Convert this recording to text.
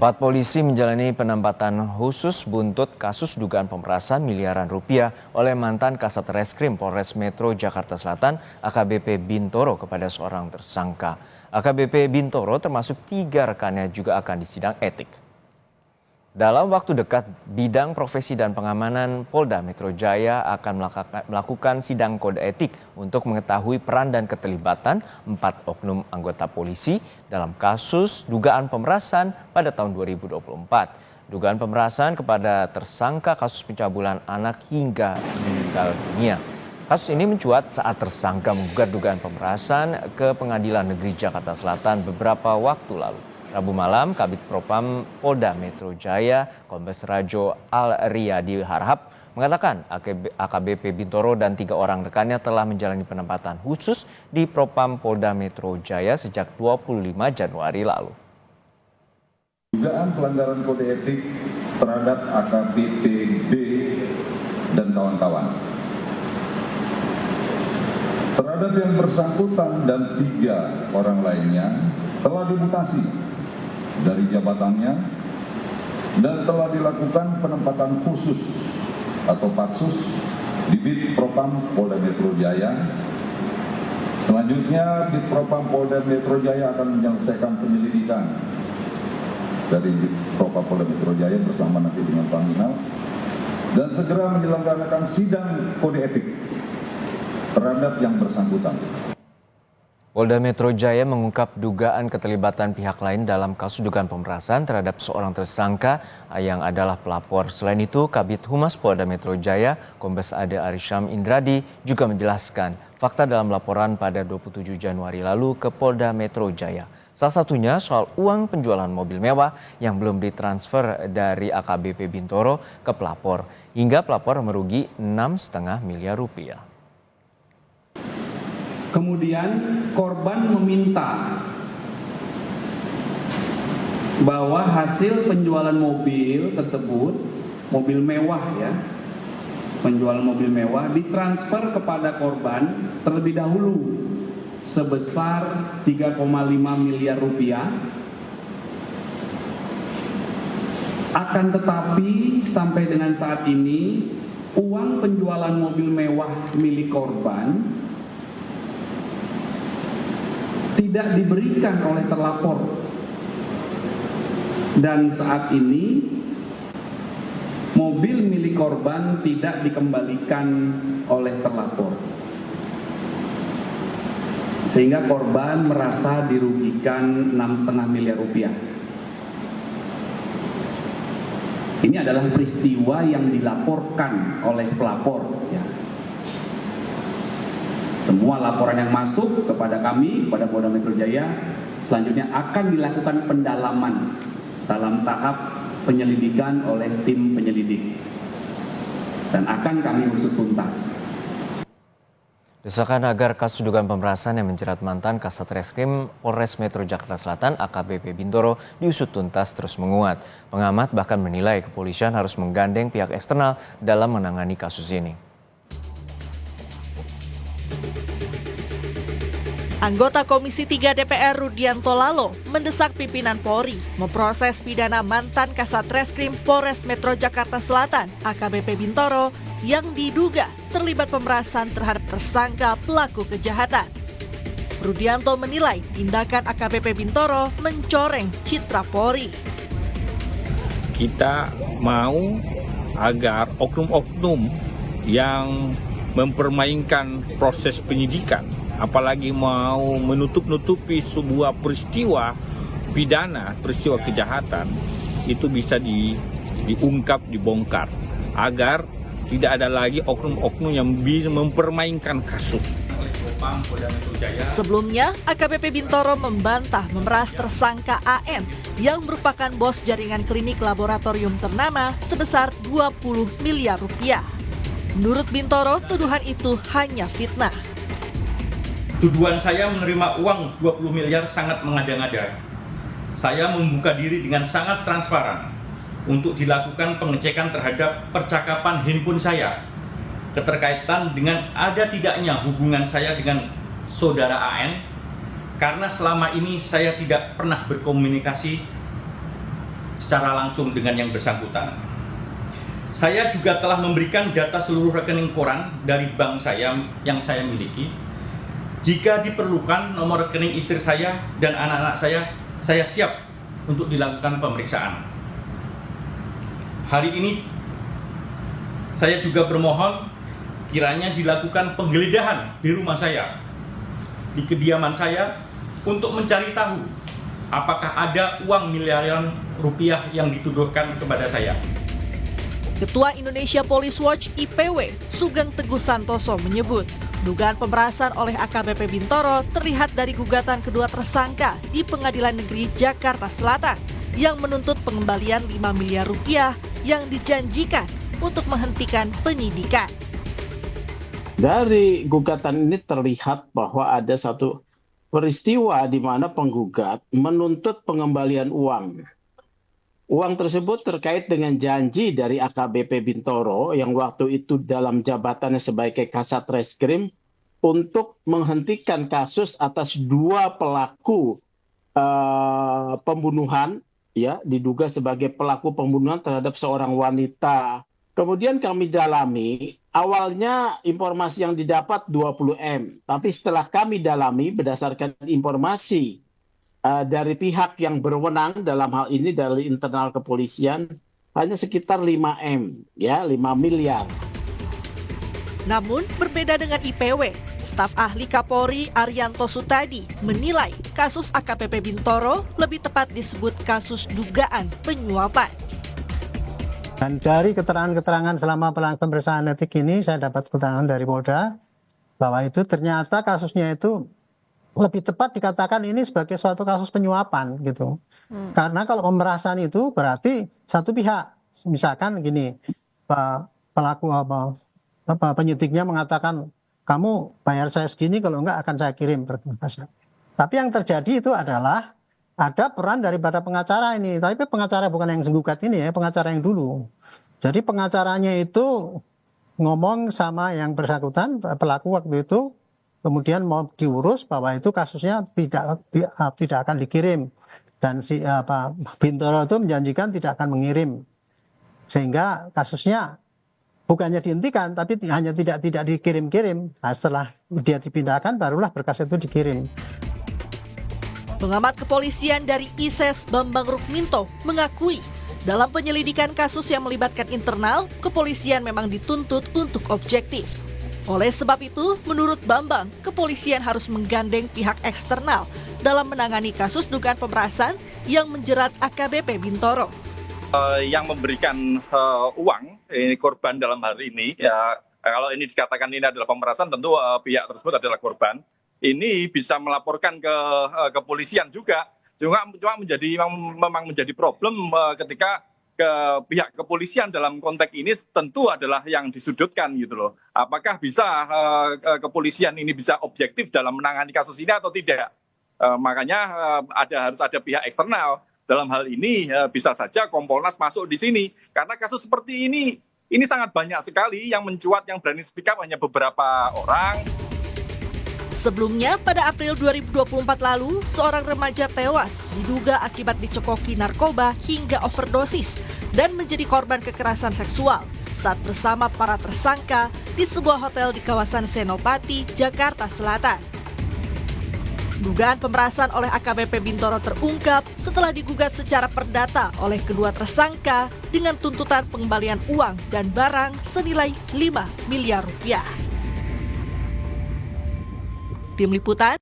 Empat polisi menjalani penempatan khusus buntut kasus dugaan pemerasan miliaran rupiah oleh mantan Kasat Reskrim Polres Metro Jakarta Selatan AKBP Bintoro kepada seorang tersangka. AKBP Bintoro termasuk 3 rekannya juga akan disidang etik. Dalam waktu dekat, Bidang Profesi dan Pengamanan Polda Metro Jaya akan melakukan sidang kode etik untuk mengetahui peran dan keterlibatan 4 oknum anggota polisi dalam kasus dugaan pemerasan pada tahun 2024. Dugaan pemerasan kepada tersangka kasus pencabulan anak hingga meninggal dunia. Kasus ini mencuat saat tersangka menggugat dugaan pemerasan ke Pengadilan Negeri Jakarta Selatan beberapa waktu lalu. Rabu malam, Kabid Propam Polda Metro Jaya, Kombes Rajo Al-Riyadi Harhab, mengatakan AKBP Bintoro dan 3 orang rekannya telah menjalani penempatan khusus di Propam Polda Metro Jaya sejak 25 Januari lalu. Dugaan pelanggaran kode etik terhadap AKBP B dan kawan-kawan. Terhadap yang bersangkutan dan 3 orang lainnya telah dimutasi dari jabatannya dan telah dilakukan penempatan khusus atau patsus di Bid Propam Polda Metro Jaya. Selanjutnya Bid Propam Polda Metro Jaya akan menyelesaikan penyelidikan dari Bid Propam Polda Metro Jaya bersama nanti dengan Paminal dan segera menyelenggarakan sidang kode etik terhadap yang bersangkutan. Polda Metro Jaya mengungkap dugaan keterlibatan pihak lain dalam kasus dugaan pemerasan terhadap seorang tersangka yang adalah pelapor. Selain itu, Kabid Humas Polda Metro Jaya, Kombes Ade Arisham Indradi, juga menjelaskan fakta dalam laporan pada 27 Januari lalu ke Polda Metro Jaya. Salah satunya soal uang penjualan mobil mewah yang belum ditransfer dari AKBP Bintoro ke pelapor, hingga pelapor merugi 6,5 miliar rupiah. Kemudian korban meminta bahwa hasil penjualan mobil tersebut, mobil mewah ya, penjualan mobil mewah ditransfer kepada korban terlebih dahulu sebesar 3,5 miliar rupiah. Akan tetapi sampai dengan saat ini uang penjualan mobil mewah milik korban tidak diberikan oleh terlapor, dan saat ini mobil milik korban tidak dikembalikan oleh terlapor, sehingga korban merasa dirugikan 6,5 miliar rupiah. Ini adalah peristiwa yang dilaporkan oleh pelapor ya. Semua laporan yang masuk kepada kami, kepada Polda Metro Jaya, selanjutnya akan dilakukan pendalaman dalam tahap penyelidikan oleh tim penyelidik dan akan kami usut tuntas. Desakan agar kasus dugaan pemerasan yang menjerat mantan Kasat Reskrim Polres Metro Jakarta Selatan AKBP Bintoro diusut tuntas terus menguat. Pengamat bahkan menilai kepolisian harus menggandeng pihak eksternal dalam menangani kasus ini. Anggota Komisi 3 DPR Rudianto Lalo mendesak pimpinan Polri memproses pidana mantan Kasat Reskrim Polres Metro Jakarta Selatan AKBP Bintoro yang diduga terlibat pemerasan terhadap tersangka pelaku kejahatan. Rudianto menilai tindakan AKBP Bintoro mencoreng citra Polri. Kita mau agar oknum-oknum yang mempermainkan proses penyidikan, apalagi mau menutup-nutupi sebuah peristiwa pidana, peristiwa kejahatan, itu bisa diungkap, dibongkar, agar tidak ada lagi oknum-oknum yang bisa mempermainkan kasus. Sebelumnya, AKBP Bintoro membantah memeras tersangka AN yang merupakan bos jaringan klinik laboratorium ternama sebesar 20 miliar rupiah. Menurut Bintoro, tuduhan itu hanya fitnah. Tuduhan saya menerima uang 20 miliar sangat mengada-ngada. Saya membuka diri dengan sangat transparan untuk dilakukan pengecekan terhadap percakapan handphone saya, keterkaitan dengan ada tidaknya hubungan saya dengan saudara AN, karena selama ini saya tidak pernah berkomunikasi secara langsung dengan yang bersangkutan. Saya juga telah memberikan data seluruh rekening koran dari bank saya yang saya miliki. Jika diperlukan nomor rekening istri saya dan anak-anak saya siap untuk dilakukan pemeriksaan. Hari ini saya juga bermohon kiranya dilakukan penggeledahan di rumah saya, di kediaman saya, untuk mencari tahu apakah ada uang miliaran rupiah yang dituduhkan kepada saya. Ketua Indonesia Police Watch IPW, Sugeng Teguh Santoso menyebut, dugaan pemerasan oleh AKBP Bintoro terlihat dari gugatan kedua tersangka di Pengadilan Negeri Jakarta Selatan yang menuntut pengembalian 5 miliar rupiah yang dijanjikan untuk menghentikan penyidikan. Dari gugatan ini terlihat bahwa ada satu peristiwa di mana penggugat menuntut pengembalian uang. Uang tersebut terkait dengan janji dari AKBP Bintoro yang waktu itu dalam jabatannya sebagai Kasat Reskrim untuk menghentikan kasus atas 2 pelaku pembunuhan, ya, diduga sebagai pelaku pembunuhan terhadap seorang wanita. Kemudian kami dalami, awalnya informasi yang didapat 20M, tapi setelah kami dalami berdasarkan informasi dari pihak yang berwenang dalam hal ini dari internal kepolisian, hanya sekitar 5M, ya, 5 miliar. Namun berbeda dengan IPW, staf ahli Kapolri Arianto Sutadi menilai kasus AKBP Bintoro lebih tepat disebut kasus dugaan penyuapan. Dan dari keterangan-keterangan selama pemeriksaan etik ini, saya dapat keterangan dari Polda bahwa itu ternyata kasusnya itu lebih tepat dikatakan ini sebagai suatu kasus penyuapan gitu. Karena kalau pemerasan itu berarti satu pihak, misalkan gini, pelaku penyidiknya mengatakan kamu bayar saya segini, kalau enggak akan saya kirim berkas. Tapi yang terjadi itu adalah ada peran daripada pengacara ini, tapi pengacara bukan yang gugat ini ya, pengacara yang dulu. Jadi pengacaranya itu ngomong sama yang bersangkutan, pelaku waktu itu, kemudian mau diurus bahwa itu kasusnya tidak akan dikirim, dan si Bintoro itu menjanjikan tidak akan mengirim, sehingga kasusnya bukannya dihentikan, tapi hanya tidak dikirim-kirim. Nah, setelah dia dipindahkan, barulah berkas itu dikirim. Pengamat kepolisian dari ISES Bambang Rukminto mengakui dalam penyelidikan kasus yang melibatkan internal, kepolisian memang dituntut untuk objektif. Oleh sebab itu, menurut Bambang, kepolisian harus menggandeng pihak eksternal dalam menangani kasus dugaan pemerasan yang menjerat AKBP Bintoro. Yang memberikan uang, ini korban dalam hal ini, ya kalau ini dikatakan ini adalah pemerasan, tentu pihak tersebut adalah korban. Ini bisa melaporkan ke kepolisian juga. Cuma memang menjadi problem ketika ke pihak kepolisian dalam konteks ini tentu adalah yang disudutkan gitu loh. Apakah bisa kepolisian ini bisa objektif dalam menangani kasus ini atau tidak? Makanya harus ada pihak eksternal. Dalam hal ini bisa saja Kompolnas masuk di sini. Karena kasus seperti ini sangat banyak sekali yang mencuat, yang berani speak up hanya beberapa orang. Sebelumnya, pada April 2024 lalu, seorang remaja tewas diduga akibat dicekoki narkoba hingga overdosis dan menjadi korban kekerasan seksual saat bersama para tersangka di sebuah hotel di kawasan Senopati, Jakarta Selatan. Dugaan pemerasan oleh AKBP Bintoro terungkap setelah digugat secara perdata oleh kedua tersangka dengan tuntutan pengembalian uang dan barang senilai 5 miliar rupiah. Tim Liputan